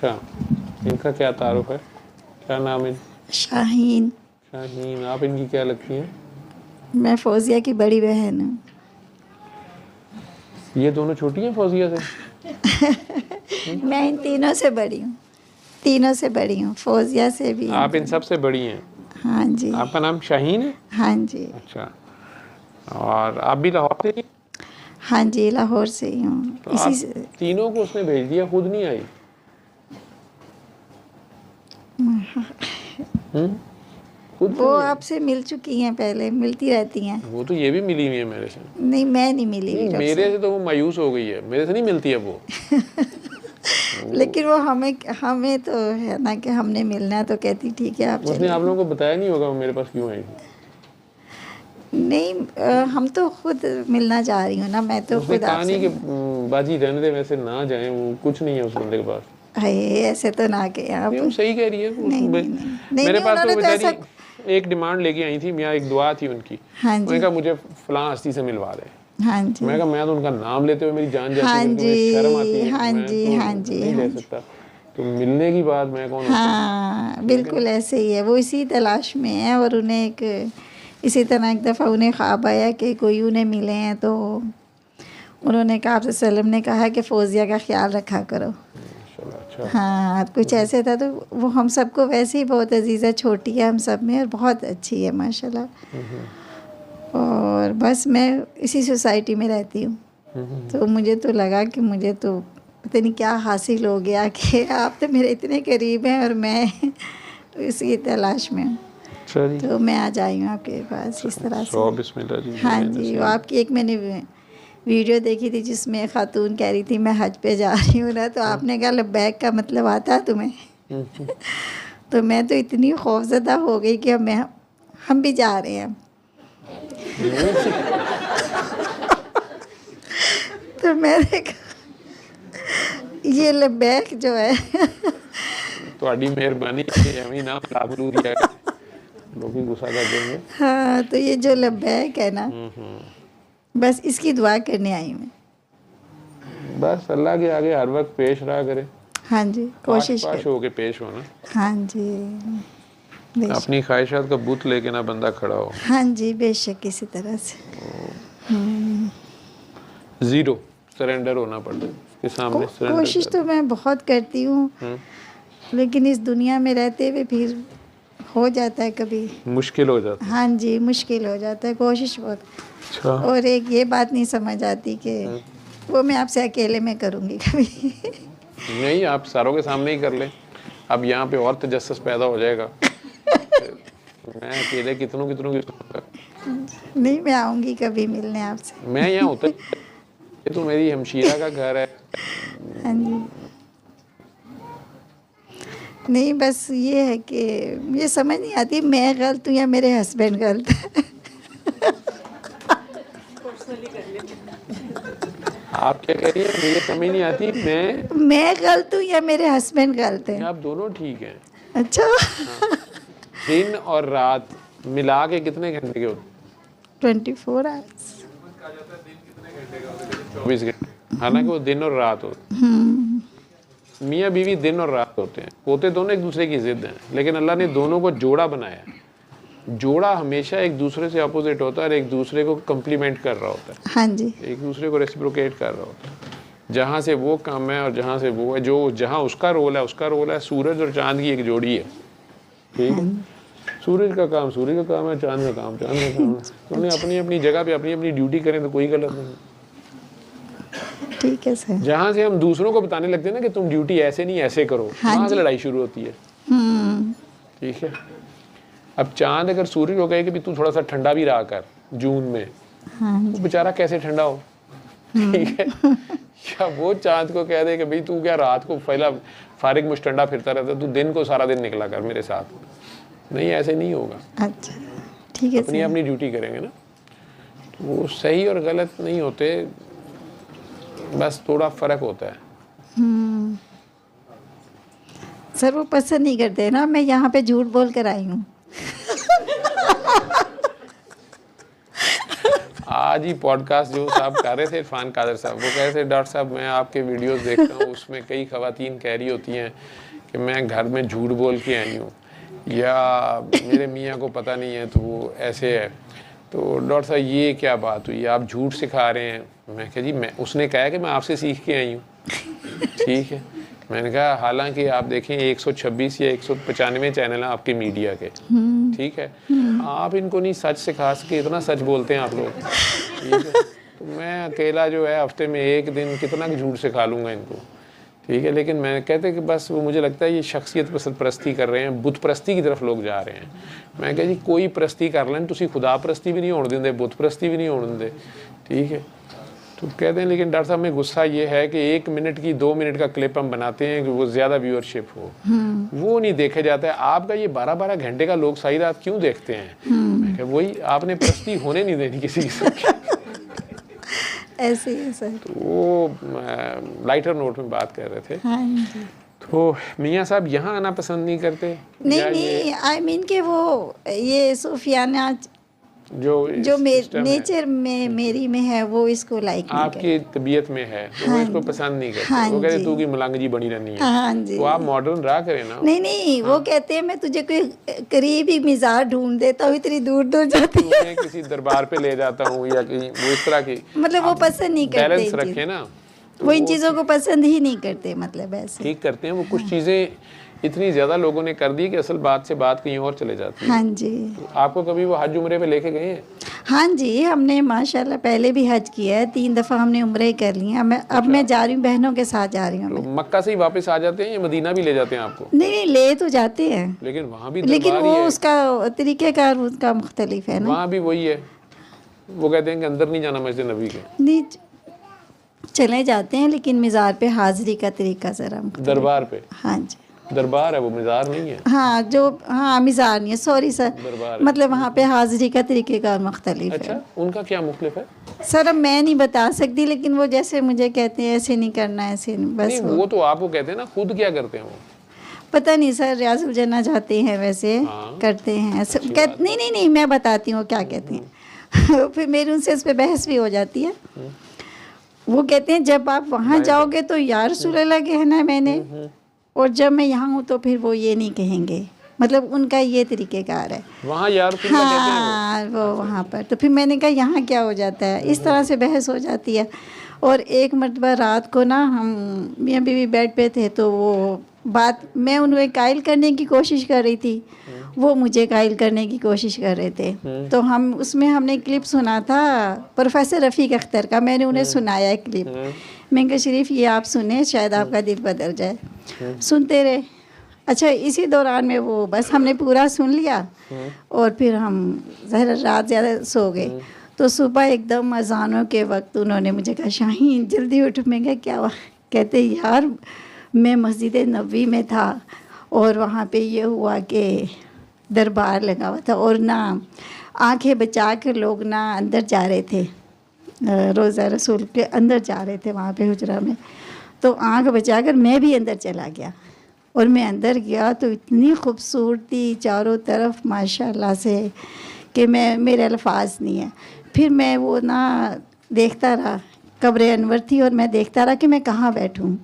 अच्छा, इनका क्या तारुफ है, क्या नाम है? शाहीन। शाहीन। आप इनकी क्या लगती हैं? मैं फौजिया की बड़ी बहन हूँ। ये दोनों छोटी हैं फौजिया से? मैं इन तीनों से बड़ी हूँ, तीनों से बड़ी हूँ, फौजिया से भी। आप इन सब से बड़ी हैं? हाँ जी। आपका नाम शाहीन है? हाँ जी। अच्छा, और आप भी लाहौर से ही? हाँ जी, लाहौर से ही हूँ। तो इसी आप से तीनों को उसने भेज दिया, खुद नहीं आई? खुद वो नहीं आई? आपसे मिल चुकी हैं, पहले मिलती रहती हैं। वो तो ये भी मिली हुई है मेरे से। नहीं, मैं नहीं मिली हुई नहीं, रब मेरे से। से तो वो मायूस हो गई है, मेरे से नहीं मिलती है वो। लेकिन वो हमें तो है ना कि हमने मिलना है, तो कहती ठीक है आप उसने चलिए। आप लोगों को बताया नहीं होगा वो मेरे पास क्यों आई थी? नहीं, हम तो खुद मिलना चाह रही हूँ ना, मैं तो उसने खुद कहा आपसे नहीं कि बाजी रहने दे, वैसे ना जाए, वो कुछ नहीं है उस बंदे के पास। हाय, ऐसे तो ना कहें आप। नहीं, वो सही कह रही है। नहीं नहीं नहीं मेरे नहीं, पास तो उन्होंने तो बेचारी ऐसा। एक डिमांड लेके आई थी, मैं एक दुआ थी उनकी। हाँ उन्होंने जी। कहा मुझे फलां हस्ती से मिलवा दे। हाँ मैं जी। कहा मैं तो उनका नाम लेते हुए मेरी जान जाती है, हाँ फिर तो मुझे शर्म आती जी। है, हाँ मैं जी। तो हाँ जी। नहीं हाँ ले जी। सकता। तो मिलने की बात मैं कौन होता हूँ? हाँ, बिल्कुल ऐसे ही है। वो इसी तलाश में है, और उन्हें एक इसी तरह एक दफ़ा उन्हें ख्वाब आया कि कोई उन्हें मिले हैं, तो उन्होंने कहा, आपसे सल्लम ने कहा कि फ़ौजिया का ख्याल रखा करो। अच्छा। हाँ, कुछ ऐसे था। तो वो हम सबको वैसे ही बहुत अजीज़ है, छोटी है हम सब में, और बहुत अच्छी है माशाल्लाह। और बस मैं इसी सोसाइटी में रहती हूँ। तो मुझे तो लगा कि मुझे तो पता नहीं क्या हासिल हो गया कि आप तो मेरे इतने करीब हैं और मैं इसी तलाश में हूँ। अच्छा जी। तो मैं आज आई हूँ आपके पास इस तरह से। सौ बिस्मिल्लाह जी। हाँ जी, वो आपकी एक मैंने वीडियो देखी थी जिसमें खातून कह रही थी मैं हज पे जा रही हूँ ना, तो आपने कहा लब्बैक का मतलब आता है तुम्हें? तो मैं तो इतनी खौफज़दा हो गई कि हम भी जा रहे हैं। तो मैंने कहा ये लब्बैक जो है ਤੁਹਾਡੀ ਮਿਹਰਬਾਨੀ ਐਵੇਂ ਨਾ ਲਾਗੂ ਰਿਆ लोग गुस्सा कर देंगे। हाँ, तो ये जो लब्बैक है ना, बस इसकी दुआ करने आई मैं। बस अल्लाह के आगे हर वक्त पेश रहा करे। हाँ जी, कोशिश पाश कर। होके पेश होना। हाँ जी, बेशक। अपनी ख्वाहिशात का बुत लेके ना बंदा खड़ा हो। हाँ जी, बेशक इसी तरह से। जीरो सरेंडर होना पड़ता है उसके सामने। कोशिश तो मैं बहुत करती हूँ, लेकिन इस दुनिया में रहते हुए फिर हो जाता है कभी मुश्किल हो जाता है। हाँ जी, मुश्किल हो जाता है। कोशिश बहुत। अच्छा। और एक ये बात नहीं समझ आती कि वो मैं आपसे अकेले में करूँगी कभी। नहीं, आप सारों के सामने ही कर लें। अब यहाँ पे और तजस्सुस पैदा हो जाएगा। मैं अकेले कितनों की सुनूंगा। नहीं, मैं आऊँगी कभी मिलने आपसे। मैं यहाँ होता, ये तो मेरी हमशीरा का घर है। हाँ जी। नहीं, बस ये है कि मुझे समझ नहीं आती मैं गलत हूँ या मेरे हस्बैंड गलत है। आप क्या कह रही हैं? मुझे समझ नहीं आती मैं गलत हूँ या मेरे हस्बैंड गलत है। आप दोनों ठीक हैं। अच्छा। दिन और रात मिला के कितने घंटे के होते? 24 आवर्स। 24 घंटे। हालांकि वो दिन और रात होते। मियाँ बीवी दिन और रात होते हैं। होते दोनों एक दूसरे की जिद हैं, लेकिन अल्लाह ने दोनों को जोड़ा बनाया। जोड़ा हमेशा एक दूसरे से अपोजिट होता है और एक दूसरे को कम्प्लीमेंट कर रहा होता है। हाँ जी। एक दूसरे को रेसिप्रोकेट कर रहा होता है। जहाँ से वो कम है और जहाँ से वो है, जो जहाँ उसका रोल है। सूरज और चांद की एक जोड़ी है, ठीक है। सूरज का काम सूरज का काम है, चांद का काम चांद का काम है। तो उन्हें अपनी अपनी जगह पे अपनी अपनी ड्यूटी करें तो कोई गलत नहीं। ठीक है सर। जहाँ से हम दूसरों को बताने लगते हैं ना कि तुम ड्यूटी ऐसे नहीं ऐसे करो, वहाँ से लड़ाई शुरू होती है। ठीक है। अब चांद अगर सूरज को कहे कि भी तू थोड़ा सा ठंडा भी रहा कर जून में, वो बेचारा कैसे ठंडा हो? ठीक है। या वो चांद को कह दे कि भाई तू क्या रात को फैला फारिग मुश्तंडा फिरता रहता, तू दिन को सारा दिन निकला कर मेरे साथ। नहीं, ऐसे नहीं होगा। अच्छा, ठीक है। अपनी अपनी ड्यूटी करेंगे ना, तो वो सही और गलत नहीं होते, बस थोड़ा फर्क होता है। सर वो पसंद नहीं करते ना, मैं यहाँ पे झूठ बोल कर आई हूँ। आज ही पॉडकास्ट जो साहब कर रहे थे इरफान कादर साहब, वो कह रहे थे डॉक्टर साहब मैं आपके वीडियोस देखता हूँ, उसमें कई ख़वातीन कह रही होती हैं कि मैं घर में झूठ बोल के आई हूँ या मेरे मियाँ को पता नहीं है तो वो ऐसे है। तो डॉक्टर साहब ये क्या बात हुई, आप झूठ सिखा रहे हैं? मैं कहा जी मैं, उसने कहा कि मैं आपसे सीख के आई हूँ। ठीक है, मैंने कहा हालांकि आप देखें 126 या 195 चैनल हैं आपके मीडिया के, ठीक है, आप इनको नहीं सच सिखा सके, इतना सच बोलते हैं आप लोग। ठीक है, तो मैं अकेला जो है हफ्ते में एक दिन कितना झूठ सिखा लूँगा इनको। ठीक है, लेकिन मैं कहते कि बस वो मुझे लगता है ये शख्सियत परस्ती कर रहे हैं, बुत परस्ती की तरफ लोग जा रहे हैं। मैं कह जी कोई परस्ती कर लें, तुसी खुदा परस्ती भी नहीं होने देंगे, बुत परस्ती भी नहीं होने देंगे। ठीक है, तो कहते हैं लेकिन डॉक्टर साहब में गुस्सा ये है कि 1 मिनट की 2 मिनट का क्लिप हम बनाते हैं कि वो ज़्यादा व्यूअरशिप हो, वो नहीं देखा जाता है। आपका ये 12-12 घंटे का लोग सारी रात क्यों देखते हैं? मैं कहा वही आपने परस्ती होने नहीं देनी किसी किस्म की। ऐसे ही सर। तो वो लाइटर नोट में बात कर रहे थे। हाँ जी। तो मियाँ साहब यहाँ आना पसंद नहीं करते? नहीं, आई मीन कि वो ये सूफियाना जो नेचर में मेरी में है वो इसको लाइक नहीं आपकी तबीयत में है तो वो इसको पसंद नहीं करते। हाँ वो कहते तू की मलंगजी बनी रहनी है। हाँ जी। तो आप मॉडर्न रहा करें ना। नहीं, वो कहते हैं मैं तुझे कोई करीबी मिजाज ढूंढ देता हूँ, इतनी दूर दूर जाती है। मैं किसी दरबार पे ले जाता हूँ या कहीं, वो इस तरह की मतलब वो पसंद नहीं करते, बैलेंस रखे ना, वो इन चीज़ों को पसंद ही नहीं करते। मतलब ऐसे ठीक करते हैं वो कुछ चीज़ें इतनी ज़्यादा लोगों ने कर दी कि असल बात से बात कहीं और चले जाती है। हाँ जी। तो आपको कभी वो हज उम्रे पे लेके गए हैं? हाँ जी, हमने माशाल्लाह पहले भी हज किया है, 3 दफ़ा हमने उम्रे कर ली हैं। अब मैं जा रही हूँ, बहनों के साथ जा रही हूँ। तो मक्का से ही वापस आ जाते हैं या मदीना भी ले जाते हैं आपको? नहीं, ले तो जाते हैं, लेकिन वहाँ भी लेकिन वो उसका तरीक़ेकार उसका मुख्तलिफ है ना। वहाँ भी वही है, वो कहते हैं कि अंदर नहीं जाना मस्जिद नबी के। नहीं, चले जाते हैं लेकिन मिज़ार पे हाज़िरी का तरीका ज़रा दरबार पे। हाँ जी, दरबार है वो, मिज़ार नहीं है। हाँ मिज़ार नहीं है, सॉरी सर, मतलब वहाँ पे हाज़िरी का तरीक़ेकार मुख्तलिफ है। अच्छा, उनका क्या मुख्तलिफ है सर? अब मैं नहीं बता सकती, लेकिन वो जैसे मुझे कहते हैं ऐसे नहीं करना, ऐसे नहीं, बस नहीं, वो तो आपको कहते हैं ना, खुद क्या करते हैं वो? पता नहीं सर, रियाजुल जन्नत जाते हैं वैसे करते हैं नहीं, मैं बताती हूँ क्या कहते हैं। फिर मेरी उनसे इस पर बहस भी हो जाती है। वो कहते हैं जब आप वहाँ जाओगे तो या रसूल अल्लाह कहना है मैंने, और जब मैं यहाँ हूँ तो फिर वो ये नहीं कहेंगे। मतलब उनका ये तरीक़ेकार है वहाँ यार। हाँ, वो वहाँ पर। तो फिर मैंने कहा यहाँ क्या हो जाता है, इस तरह से बहस हो जाती है। और एक मरतबा रात को ना हम मियाँ बीवी बेड पे थे, तो वो बात मैं उन्हें कायल करने की कोशिश कर रही थी, वो मुझे कायल करने की कोशिश कर रहे थे। तो हम उसमें हमने क्लिप सुना था प्रोफेसर रफ़ीक अख्तर का, मैंने उन्हें सुनाया क्लिप। मैं कहा शरीफ ये आप सुने, शायद आपका दिल बदल जाए। सुनते रहे। अच्छा, इसी दौरान में वो बस हमने पूरा सुन लिया और फिर हम ज़रा रात ज़्यादा सो गए। तो सुबह एकदम अजानों के वक्त उन्होंने मुझे कहा शाहीन जल्दी उठ। मैं कहा क्या हुआ? कहते यार मैं मस्जिद नबवी में था और वहाँ पे ये हुआ कि दरबार लगा हुआ था और ना आंखें बचा कर लोग ना अंदर जा रहे थे, रोज़ा रसूल के अंदर जा रहे थे वहाँ पे हुजरा में। तो आंख बचा कर मैं भी अंदर चला गया और मैं अंदर गया तो इतनी खूबसूरती चारों तरफ माशाल्लाह से कि मेरे अल्फाज नहीं है। फिर मैं वो ना देखता रहा, कब्र अनवर थी और मैं देखता रहा कि मैं कहाँ बैठूँ।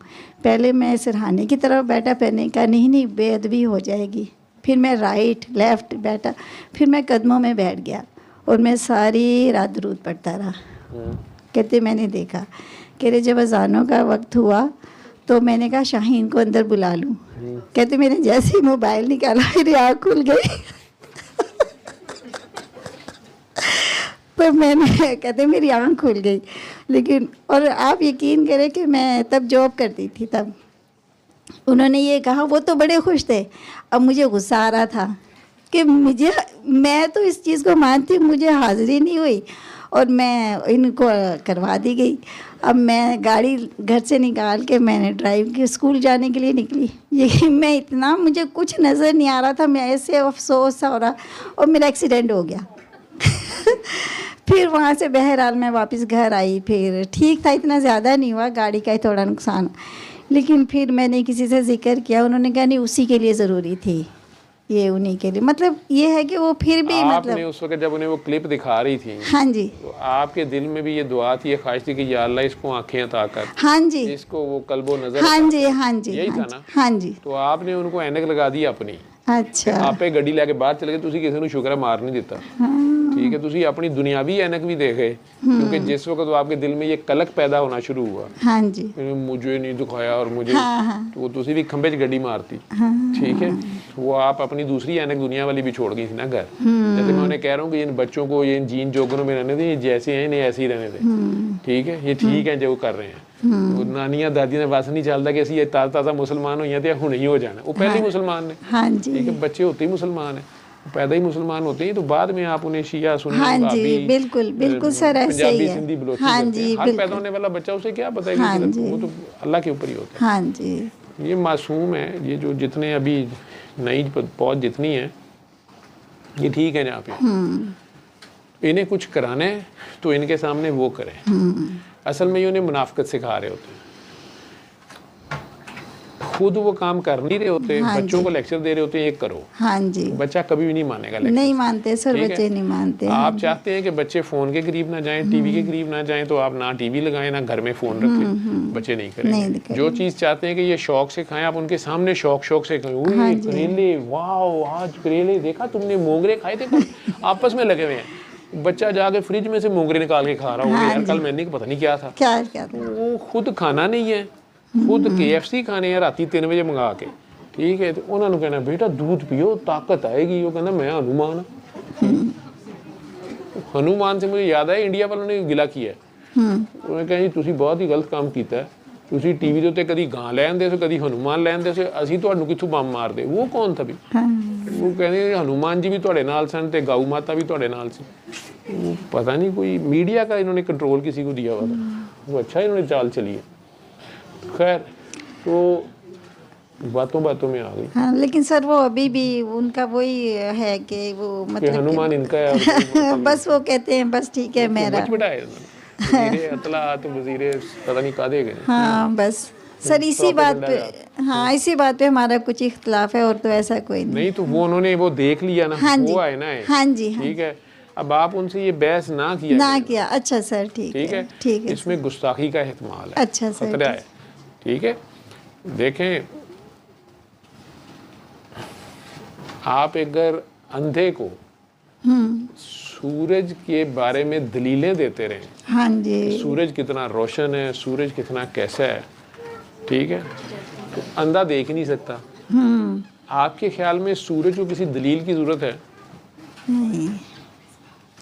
पहले मैं सिरहाने की तरफ बैठा, पहले कहा नहीं बेअदबी हो जाएगी। फिर मैं राइट लेफ़्ट बैठा, फिर मैं कदमों में बैठ गया और मैं सारी रात दुरूद पढ़ता रहा। कहते मैंने देखा कह रहे जब अज़ानों का वक्त हुआ तो मैंने कहा शाहीन को अंदर बुला लूँ। कहते मैंने जैसे ही मोबाइल निकाला मेरी आँख खुल गई। पर मैंने कहते मेरी आँख खुल गई। लेकिन और आप यकीन करें कि मैं तब जॉब करती थी, तब उन्होंने ये कहा, वो तो बड़े खुश थे। अब मुझे गुस्सा आ रहा था कि मैं तो इस चीज़ को मानती हूँ, मुझे हाज़िरी नहीं हुई और मैं इनको करवा दी गई। अब मैं गाड़ी घर से निकाल के मैंने ड्राइव की स्कूल जाने के लिए निकली। ये मैं इतना मुझे कुछ नज़र नहीं आ रहा था, मैं ऐसे अफसोस हो रहा और मेरा एक्सीडेंट हो गया। फिर वहाँ से बहरहाल मैं वापस घर आई, फिर ठीक था, इतना ज़्यादा नहीं हुआ, गाड़ी का ही थोड़ा नुकसान। लेकिन फिर मैंने किसी से जिक्र किया, उन्होंने कहा नहीं उसी के लिए ज़रूरी थी ये उन्हीं के लिए, मतलब ये है कि वो फिर भी आपने मतलब उस वक्त जब उन्हें वो क्लिप दिखा रही थी, हाँ जी, तो आपके दिल में भी ये दुआ थी, ये ख्वाहिश थी कि या अल्लाह इसको आंखें अता कर, हाँ जी, इसको वो कल्बो नजर हाँ अता जी, कर। हाँ जी, यही हाँ था जी, ना? हाँ जी। तो आपने उनको ऐनक लगा दी अपनी, अच्छा, आपे ਗੱਡੀ ਲੈ ਕੇ ਬਾਹਰ ਚਲੇ ਗਏ, ਤੁਸੀਂ ਕਿਸੇ ਨੂੰ ਸ਼ੁਕਰ ਹੈ ਮਾਰ नहीं ਦਿੱਤਾ। ठीक है, ਤੁਸੀਂ अपनी दुनियावी ऐनक भी दे गए, क्योंकि जिस वक्त आपके दिल में ये कलक पैदा होना शुरू हुआ, हाँ जी, मुझे नहीं दिखाया और मुझे, हाँ, हाँ, तो वो तुसी भी खंबे च गड्डी मारती। ठीक है, वो आप अपनी दूसरी ऐनक दुनिया वाली भी छोड़ गई थी ना घर। जैसे मैं उन्हें कह रहा हूँ कि इन बच्चों को ये जीन जोगनों में रहने दें, ये जैसे हैं इन्हें ऐसे ही रहने दें। ठीक है, ये ठीक है जो वो कर रहे हैं। वो नानियां दादियां ने बस नहीं चलता कि असं ताज़ा ताज़ा मुसलमान हुई तो हुणे ही हो जाना, वो पहले ही मुसलमान ने। हाँ जी, ठीक है, बच्चे होते ही मुसलमान है, पैदा ही मुसलमान होते हैं, तो बाद में आप उन्हें शिया सुन्नी हाँ जी, वहाबी, बिल्कुल बिल्कुल सर, ऐसे ही पंजाबी है। सिंधी बलोची हाँ करते हैं। जी, हर पैदा बिल्कुल, होने वाला बच्चा, उसे क्या पता है हाँ कि जी, वो तो अल्लाह के ऊपर ही होता हाँ जी, है। ये मासूम है, ये जो जितने अभी नई पौध जितनी है, ये ठीक है जहाँ पे इन्हें कुछ कराना है तो इनके सामने वो करें। असल में ये उन्हें मुनाफिकत सिखा रहे होते हैं, खुद वो काम कर नहीं रहे होते, हाँ बच्चों जी, को लेक्चर दे रहे होते हैं, ये करो। हाँ जी, बच्चा कभी भी नहीं मानेगा लेक्चर। नहीं मानते सर, ठीक है? बच्चे नहीं मानते। आप चाहते हैं कि बच्चे फ़ोन के करीब ना जाएं, टीवी के करीब ना जाएं, तो आप ना टीवी लगाएं ना घर में फ़ोन रखें, बच्चे नहीं नहीं करेंगे। करेंगे। जो चीज़ चाहते हैं कि ये शौक से खाएं, आप उनके सामने शौक से खाएं। हाँ ओए जी। करेले, वाह आज करेले देखा तुमने, मोंगरे खाए थे कल? आपस में लगे हुए हैं, बच्चा जाके फ्रिज में से मोंगरे निकाल के खा रहा होगा, हाँ यार जी। कल मैंने पता नहीं क्या था। क्या क्या वो खुद खाना नहीं है, खुद KFC खाने हैं राती 3 वजे मंगा के। ठीक है, तो उन्होंने कहना बेटा दूध पियो ताकत आएगी, वो कहना मैं हनुमान हाँ। हनुमान से मुझे याद है इंडिया वालों ने गिला किया है, उन्होंने कहा जी तुसी बहुत ही गलत काम किया है, ਤੁਸੀਂ ਟੀਵੀ ਦੇ ਉੱਤੇ ਕਦੀ ਗਾਂ ਲੈਂਦੇ ਸੀ, ਕਦੀ ਹਨੂਮਾਨ ਲੈਂਦੇ ਸੀ, ਅਸੀਂ ਤੁਹਾਨੂੰ ਕਿੱਥੋਂ ਬੰਮ ਮਾਰਦੇ। ਉਹ ਕੌਣ था भी? वो कहते हनुमान जी भी ਤੁਹਾਡੇ ਨਾਲ ਸਨ ਤੇ गौ माता भी ਤੁਹਾਡੇ ਨਾਲ ਸੀ। वो पता नहीं कोई मीडिया का इन्होंने कंट्रोल किसी को दिया हुआ था, वो अच्छा इन्होंने चाल चली है। खैर तो बातों बातों में आ गई। हाँ, लेकिन सर वो अभी भी उनका वही है कि वो कि मतलब हनुमान इनका है, बस वो कहते हैं बस ठीक है मेरा। मच बिठाए वज़ीरे अतलात, वज़ीरे पता नहीं कादे गए। हाँ बस सर इसी बात पे, हाँ इसी बात पे हमारा कुछ इख्तलाफ है, और तो ऐसा कोई नहीं। नहीं तो वो उन्होंने वो देख लिया ना, हाँ जी, वो आए ना है। हाँ जी, हाँ ठीक है, अब आप उनसे ये बहस ना किया ना करें। किया। अच्छा सर ठीक है, ठीक है। इसमें गुस्ताखी का एहतमाल है, अच्छा सर, खतरा है। ठीक है, देखें आप अगर अंधे को सूरज के बारे में दलीलें देते रहें, हाँ जी, सूरज कितना रोशन है, सूरज कितना कैसा है, ठीक है, तो अंधा देख नहीं सकता। आपके ख्याल में सूरज को किसी दलील की जरूरत है? नहीं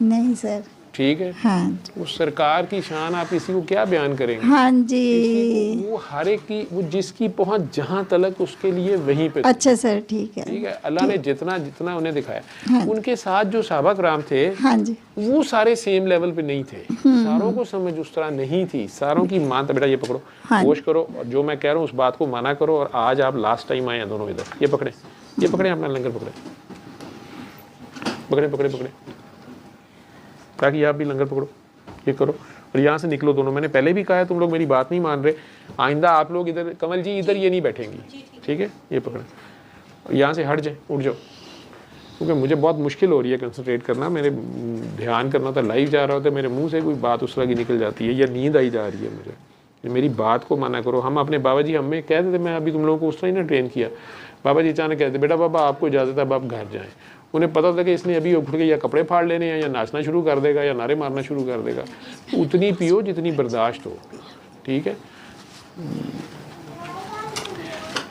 नहीं सर, ठीक है, हाँ उस सरकार की शान आप किसी को क्या बयान करेंगे? हाँ जी, वो हर एक की, वो जिसकी पहुंच जहां तलक उसके लिए वहीं पे। अच्छा सर ठीक है, ठीक है, अल्लाह ने जितना जितना उन्हें दिखाया, उनके साथ जो सहाबा कराम थे, हाँ जी, वो सारे सेम लेवल पे नहीं थे, सारों को समझ उस तरह नहीं थी, सारों की मानता। बेटा ये पकड़ो, होश करो, और जो मैं कह रहा हूँ उस बात को माना करो। और आज आप लास्ट टाइम आए हैं दोनों इधर, ये पकड़े अपना लंगर पकड़े, ताकि आप भी लंगर पकड़ो, ये करो और यहाँ से निकलो दोनों। मैंने पहले भी कहा है, तुम लोग मेरी बात नहीं मान रहे, आइंदा आप लोग इधर, कमल जी इधर ये नहीं बैठेंगी, ठीक है, ये पकड़े, यहाँ से हट जाए, उठ जाओ, क्योंकि मुझे बहुत मुश्किल हो रही है कंसंट्रेट करना, मेरे ध्यान करना था, लाइव जा रहा होता है, मेरे मुंह से कोई बात उस तरह की निकल जाती है या नींद आई जा रही है मुझे। मेरी बात को माना करो। हम अपने बाबा जी हमें कहते थे, मैं अभी तुम लोगों को उस तरह ही ना ट्रेन किया, बाबा जी अचानक कहते बेटा बाबा आपको इजाज़त है, अब आप घर जाएँ। उन्हें पता था कि इसने अभी उठ के या कपड़े फाड़ लेने हैं, या नाचना शुरू कर देगा, या नारे मारना शुरू कर देगा। उतनी पियो जितनी बर्दाश्त हो, ठीक है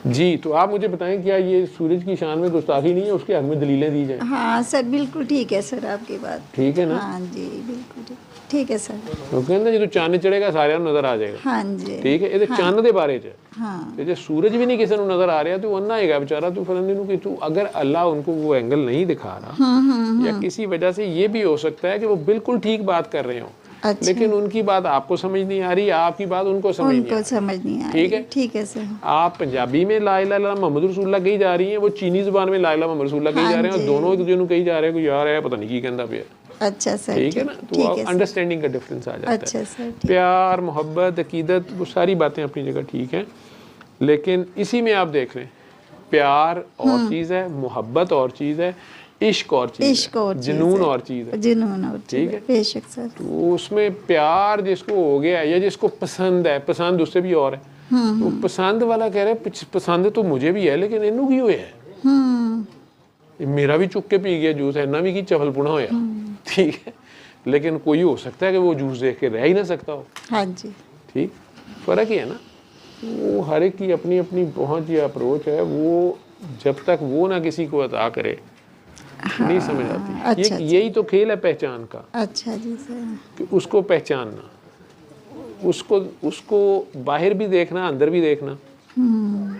जी। तो आप मुझे बताएं, क्या ये सूरज की शान में गुस्ताखी नहीं है, उसके हक में दलीलें दी जाएं? हाँ सर बिल्कुल ठीक है सर, आपकी बात ठीक है ना? हाँ जी बिल्कुल ठीक है सर। तो कहते जो चंद चढ़ेगा सारे नजर आ जाएगा। हाँ जी ठीक है, ये चंद के बारे च हाँ, जो सूरज भी नहीं किसी को नजर आ रहा, तो अन्ना है बेचारा। तू फरंदी कि तू अगर अल्लाह उनको वो एंगल नहीं दिखा रहा, या किसी वजह से ये भी हो सकता है कि वो बिल्कुल ठीक बात कर रहे हो, अच्छा, लेकिन उनकी बात आपको समझ नहीं आ रही, आपकी बात उनको समझ नहीं आ रही। ठीक है, ठीक है सर। आप पंजाबी में ला इलाहा इल्लल्लाह मोहम्मद रसूलुल्लाह कही जा रही हैं, वो चीनी जुबान में ला इलाहा मोहम्मद रसूलुल्लाह कही जा रहे हैं, और दोनों एक दूसरे को कही जा रहे हैं कि यार है पता नहीं की कहता पे। अच्छा सर, ठीक है ना? तो अंडरस्टैंडिंग का डिफरेंस आ जाता है। अच्छा सर, प्यार, मोहब्बत, अकीदत, वो सारी बातें अपनी जगह ठीक है, लेकिन इसी में आप देख लें प्यार और चीज़ है, मोहब्बत और चीज़ है, इश्क और चीज़ है, जुनून और चीज़ है। जुनून और ठीक है, बेशक सर। तो उसमें प्यार जिसको हो गया या जिसको पसंद है, पसंद उससे भी और है, तो पसंद वाला कह रहा है पसंद तो मुझे भी है लेकिन इनू की होया है, मेरा भी चुक के पी गया जूस, इन्ना भी की चफलपुना होया। ठीक है, लेकिन कोई हो सकता है कि वो जूस देख के रह ही ना सकता हो। हाँ जी, ठीक, फर्क ही है ना। वो हर एक की अपनी अपनी पहुंच या अप्रोच है, वो जब तक वो ना किसी को अता करे नहीं समझ आती। अच्छा, यही तो खेल है पहचान का। अच्छा जी सर। कि उसको पहचानना, उसको बाहर भी देखना, अंदर भी देखना।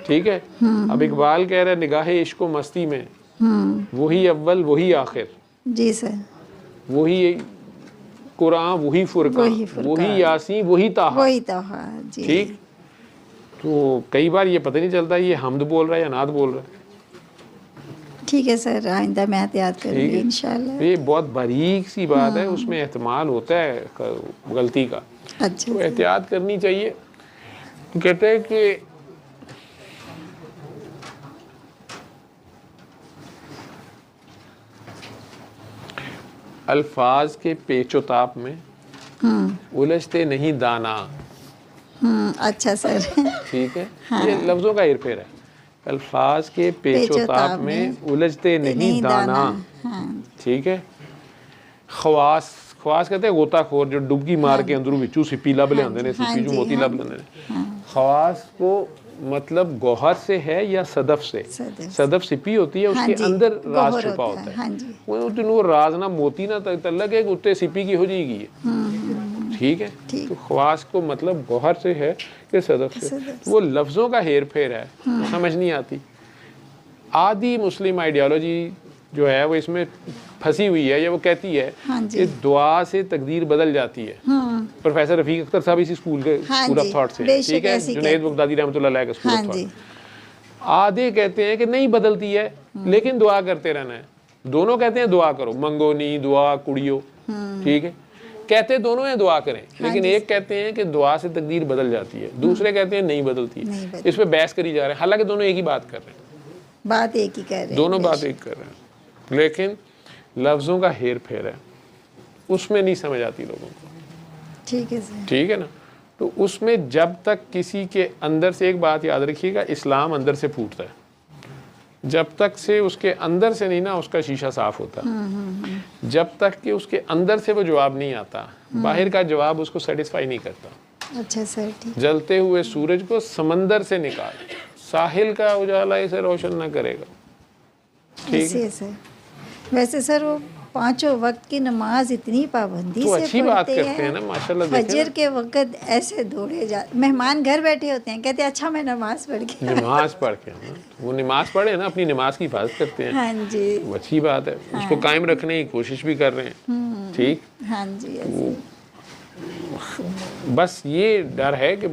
ठीक है, अब इकबाल कह रहा है निगाहे इश्क व मस्ती में वही अव्वल वही आखिर। जी सर। वही कुरान वही फुरकान वही यासीन वही ताहा। जी। ठीक, तो कई बार ये पता नहीं चलता ये हमद बोल रहा है या नात बोल रहा है। ठीक है सर, आइंदा मैं एहतियात करूंगी इंशाल्लाह। ये बहुत बारीक सी बात है, उसमें एहतमाल होता है गलती का। अच्छा, तो एहतियात करनी चाहिए। तो कहते हैं कि अल्फाज के पेचोताप में उलझते नहीं दाना। अच्छा सर। ठीक है, ये लफ्जों का हेरफेर है। अल्फाज के पेचोताप में उलझते नहीं दाना। ठीक है, खवास कहते हैं गोताखोर जो डुबकी मार के अंदरू विचू सिपी लब ले आंदे ने, सिपी जो मोती लब लेंदे ने। खवास को मतलब गौहर से है या सदफ से? सदफ सिपी होती है, उसके अंदर राज छुपा होता है। वो राज ना मोती ना तलक है, उत्ते सिपी की हो जाएगी। ठीक है, तो ख्वास को मतलब गौहर से है कि सदफ से। वो लफ्ज़ों का हेर फेर है, समझ नहीं आती। आदि मुस्लिम आइडियोलॉजी जो है वो इसमें फंसी हुई है, या वो कहती है कि दुआ से तकदीर बदल जाती है। प्रोफेसर रफीक अख्तर साहब इसी स्कूल के स्कूल ऑफ थॉट से, ठीक है, जुनैद बगदादी रहमतुल्लाह अलैह का स्कूल ऑफ थॉट। आधे कहते हैं कि नहीं बदलती है लेकिन दुआ करते रहना है। दोनों कहते हैं दुआ करो, मंगो नहीं दुआ कुड़ियो। ठीक है, कहते दोनों हैं दुआ करें, लेकिन एक कहते हैं कि दुआ से तकदीर बदल जाती है, दूसरे कहते हैं नहीं बदलती है। इस पे बहस करी जा रहे हैं, हालांकि दोनों एक ही बात कर रहे हैं, बात एक ही कर रहे हैं, दोनों बात एक कर रहे हैं, लेकिन लफ्जों का हेर फेर है, उसमें नहीं समझ आती लोगों को। ठीक है सर, ठीक है ना। तो उसमें जब तक किसी के अंदर से, एक बात याद रखिएगा, इस्लाम अंदर से फूटता है, जब तक से उसके अंदर से नहीं ना उसका शीशा साफ होता, जब तक कि उसके अंदर से वो जवाब नहीं आता, बाहर का जवाब उसको सेटिस्फाई नहीं करता। अच्छा सर, ठीक। जलते हुए सूरज को समंदर से निकाल, साहिल का उजाला इसे रोशन न करेगा। ठीक है सर। वैसे सर वो पांचों वक्त की नमाज इतनी पाबंदी तो से अच्छी बात करते हैं ना, माशाल्लाह। फजर के वक्त ऐसे दौड़े जा, मेहमान घर बैठे होते हैं, कहते हैं अच्छा मैं नमाज पढ़ के, नमाज पढ़ के, वो नमाज पढ़े ना, अपनी नमाज की हिफाजत करते हैं। हाँ जी, वो अच्छी बात है, उसको कायम रखने की कोशिश भी कर रहे हैं। ठीक, हाँ जी। बस ये डर है कि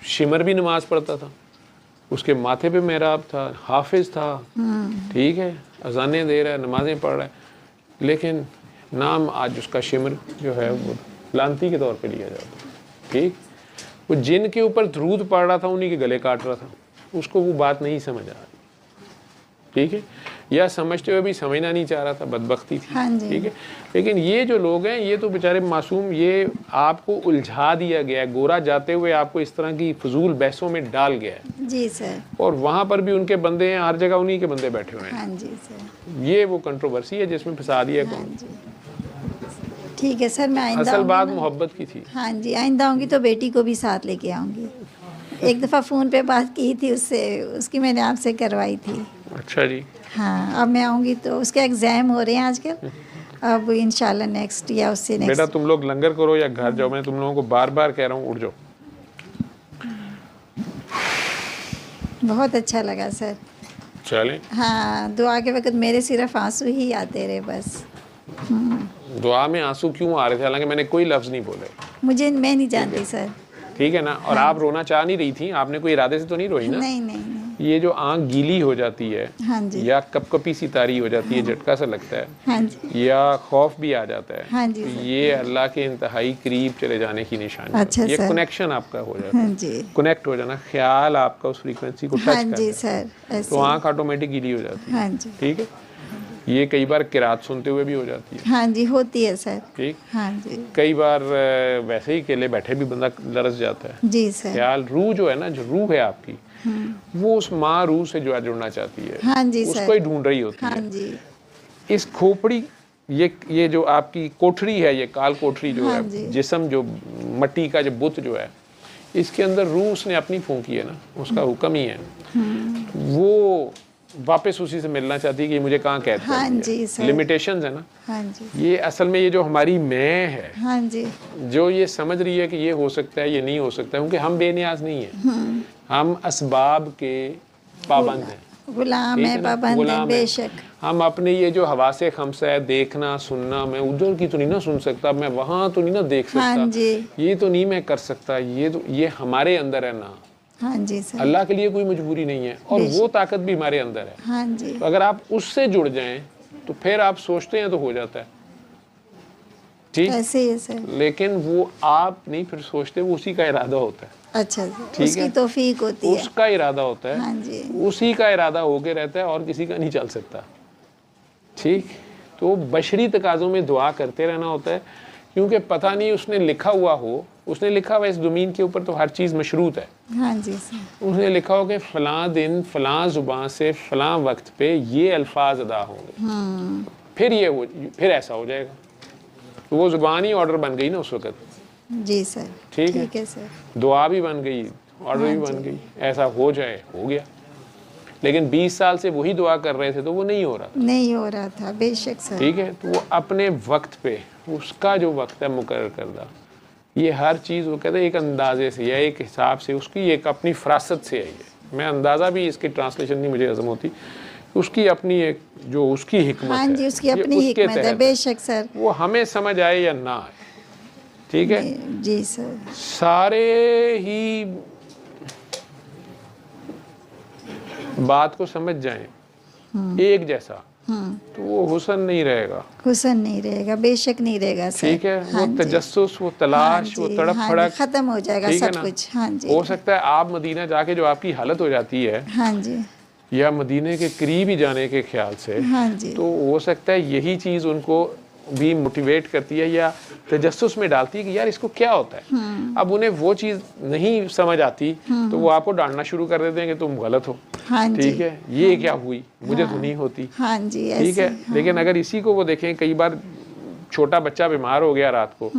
शिमर भी नमाज पढ़ता था, उसके माथे पे मेहराब था, हाफिज था, ठीक है, अजाने दे रहा है, नमाजें पढ़ रहा है, लेकिन नाम आज उसका शिमर जो है वो लानती के तौर पे लिया जाता है। ठीक, वो जिन के ऊपर दरूद पढ़ रहा था उन्हीं के गले काट रहा था, उसको वो बात नहीं समझ आ रही। ठीक है, या समझते हुए भी समझना नहीं चाह रहा था, बदबख्ती थी। हाँ ठीक है, लेकिन ये जो लोग हैं ये तो बेचारे मासूम, ये आपको उलझा दिया गया है, गोरा जाते हुए आपको इस तरह की फजूल बहसों में डाल गया है। जी सर। और वहाँ पर भी उनके बंदे हैं, हर जगह उन्हीं के बंदे बैठे हुए हैं। हाँ जी सर। ये वो कंट्रोवर्सी है जिसमें फंसा दिया हाँ कौन। ठीक है सर, मैं आइंदा असल बात मोहब्बत की थी। हाँ जी, आइंदा आऊँगी तो बेटी को भी साथ लेके आऊँगी। एक दफ़ा फ़ोन पे बात की थी उससे, उसकी मैंने आपसे करवाई थी। अच्छा जी। हाँ, अब मैं आऊँगी तो उसके एग्ज़ाम हो रहे हैं आजकल, अब इंशाल्लाह नेक्स्ट या उससे नेक्स्ट। बेटा तुम लोग लंगर करो या घर जाओ, मैं तुम लोगों को बार बार कह रहा हूँ उठ जाओ। बहुत अच्छा लगा सर। चलें। हाँ, दुआ के वक्त मेरे सिर्फ आंसू ही आते रहे बस। दुआ में आंसू क्यों आ रहे थे, हालांकि मैंने कोई लफ्ज़ नहीं बोले। मैं नहीं जानती सर। ठीक है ना, और आप रोना चाह नहीं रही थी, आपने कोई इरादे से तो नहीं रोई ना? नहीं नहीं नहीं। ये जो आंख गीली हो जाती है हाँ जी, या कपकपी सी तारी हो जाती है, झटका सा लगता है, हाँ जी, या खौफ भी आ जाता है, हाँ जी तो सर। ये अल्लाह के इंतहाई करीब चले जाने की निशानी अच्छा है। ये सर। कनेक्शन आपका हो जाता हाँ है, जी, कनेक्ट हो जाना, ख्याल आपका उस फ्रीक्वेंसी को हाँ टच कर जी रहा है, सर, तो ऐसे। आंख ऑटोमेटिक गीली हो जाती है। हाँ जी, ठीक है, ये कई बार किरात सुनते हुए भी हो जाती है। हाँ जी, होती है सर। ठीक, हाँ जी, कई बार वैसे ही अकेले बैठे भी बंदा लरस जाता है। जी सर। ख्याल, रूह जो है ना, जो रूह है आपकी, वो उस माँ रूह से जो है जुड़ना चाहती है, हाँ जी उसको सर। ही ढूंढ रही होती हाँ है। जी, इस खोपड़ी, ये जो आपकी कोठरी है, ये काल कोठरी जो हाँ है, जी। जिस्म जो मट्टी का जो बुत जो है, इसके अंदर रूह उसने अपनी फूंकी है ना, उसका हुक्म ही है, वो वापस उसी से मिलना चाहती है कि मुझे कहाँ कैद कर हाँ दिया। जी सर। लिमिटेशंस है ना, हाँ जी, ये असल में ये जो हमारी मैं है, हाँ जी, जो ये समझ रही है कि ये हो सकता है, ये नहीं हो सकता है, क्योंकि हम बेनियाज नहीं है, हम असबाब के पाबंद हैं। गुलाम ठीक है, है ना, पाबंद है, गुलाम है। बेशक। हम अपने ये जो हवासे खमसा है, देखना सुनना, मैं उधर की तो नहीं ना सुन सकता, मैं वहाँ तो नहीं ना देख सकता, हाँ जी, ये तो नहीं मैं कर सकता, ये हमारे अंदर है ना। हाँ जी सर। अल्लाह के लिए कोई मजबूरी नहीं है, और वो ताकत भी हमारे अंदर है। हाँ जी, तो अगर आप उससे जुड़ जाएं तो फिर आप सोचते हैं तो हो जाता है। ठीक, ऐसे ही है सर। लेकिन वो आप नहीं फिर सोचते, वो उसी का इरादा होता है। अच्छा सर, ठीक उसकी है। तौफीक होती है। उसका इरादा होता है, हाँ जी, उसी का इरादा होके रहता है, और किसी का नहीं चल सकता। ठीक, तो बशरी तकाज़ों में दुआ करते रहना होता है, क्योंकि पता नहीं उसने लिखा हुआ हो, उसने लिखा हुआ इस ज़मीन के ऊपर तो हर चीज़ मशरूत है। हाँ जी सर। उसने लिखा हो कि फ़लाँ दिन फ़लाँ ज़ुबान से फ़लाँ वक्त पे ये अल्फाज अदा होंगे, फिर ऐसा हो जाएगा। तो वो ज़ुबान ही ऑर्डर बन गई ना उस वक़्त। जी सर। ठीक है सर। दुआ भी बन गई, ऑर्डर भी बन गई, ऐसा हो जाए, हो गया। लेकिन 20 साल से वही दुआ कर रहे थे तो वो नहीं हो रहा था। नहीं हो रहा था, बेशक सर। ठीक है, तो वो अपने वक्त पे, उसका जो वक्त है मुकर्रर करदा, ये हर चीज़ वो कहते हैं एक अंदाजे से या एक हिसाब से, उसकी एक अपनी फरासत से है। ये मैं अंदाज़ा भी, इसकी ट्रांसलेशन नहीं मुझे हज़म होती, उसकी अपनी एक जो उसकी हिकमत हाँ है, जी, उसकी ये अपनी उसके हिकमत है, तहत बेशक सर। वो हमें समझ आए या ना आए। ठीक है, जी सर। सारे ही बात को समझ जाएं एक जैसा, तो वो हुस्न नहीं रहेगा। हुस्न नहीं रहेगा, बेशक नहीं रहेगा सर। ठीक है, हाँ वो जी। तजस्सुस, वो तलाश, हाँ वो जी, तड़प हाँ फड़क, जी, खत्म हो जाएगा ठीक है सब ना? कुछ। हाँ जी। हो सकता है आप मदीना जाके जो आपकी हालत हो जाती है, हाँ जी, या मदीने के करीब ही जाने के ख्याल से, हाँ जी, तो हो सकता है यही चीज़ उनको भी मोटिवेट करती है या तजस्सुस में डालती है कि यार इसको क्या होता है। अब उन्हें वो चीज़ नहीं समझ आती तो वो आपको डांटना शुरू कर देते हैं कि तुम गलत हो। हाँ जी, ठीक है, ये क्या हुई, मुझे तो नहीं होती। हाँ जी, ठीक है, ऐसे। लेकिन अगर इसी को वो देखें, कई बार छोटा बच्चा बीमार हो गया रात को,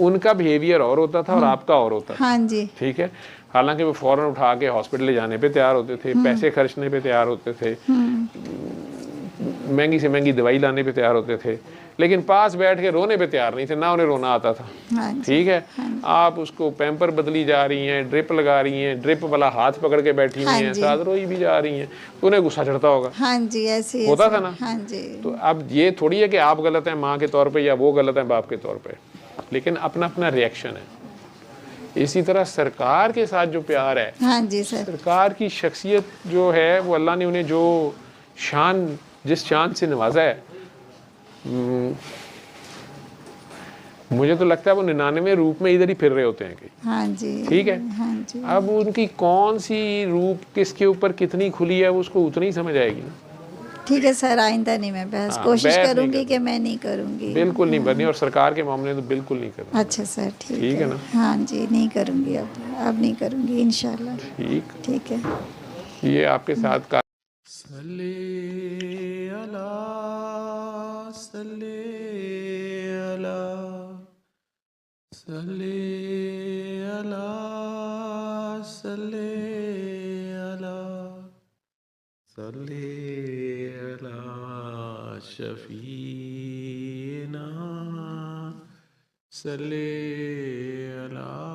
उनका बिहेवियर और होता था और आपका और होता था। हाँ जी, ठीक है, हालांकि वो फौरन उठा के हॉस्पिटल ले जाने पे तैयार होते थे, पैसे खर्चने पे तैयार होते थे, महंगी से महंगी दवाई लाने पे तैयार होते थे, लेकिन पास बैठ के रोने पे तैयार नहीं थे, ना उन्हें रोना आता था। हाँ जी, ठीक है, आप उसको पैम्पर बदली जा रही हैं, ड्रिप लगा रही हैं, ड्रिप वाला हाथ पकड़ के बैठी हुई हाँ हैं, जी। साथ रोई भी जा रही हैं, तो उन्हें गुस्सा चढ़ता होगा। हाँ जी, ऐसे होता था ना? हाँ जी, तो अब ये थोड़ी है कि आप गलत हैं माँ के तौर पे या वो गलत है बाप के तौर पे, लेकिन अपना अपना रिएक्शन है। इसी तरह सरकार के साथ जो प्यार है, हाँ जी सर। सरकार की शख्सियत जो है, वो अल्लाह ने उन्हें जो शान, जिस शान से नवाजा है, मुझे तो लगता है वो 99 रूप में इधर ही फिर रहे होते हैं कहीं। हाँ जी, ठीक है, हाँ जी, अब उनकी कौन सी रूप किसके ऊपर कितनी खुली है, वो उसको उतनी ही समझ आएगी ना। ठीक है सर, आइंदा नहीं मैं बहस हाँ, कोशिश बहस नहीं करूंगी करनी। कि मैं नहीं करूंगी। बिल्कुल नहीं बननी, और सरकार के मामले में तो बिल्कुल नहीं करनी। अच्छा सर, ठीक है ना? हाँ जी, नहीं करूंगी, अब नहीं करूंगी इंशाल्लाह। ठीक है। ये आपके साथ का शफीना सल्ले अला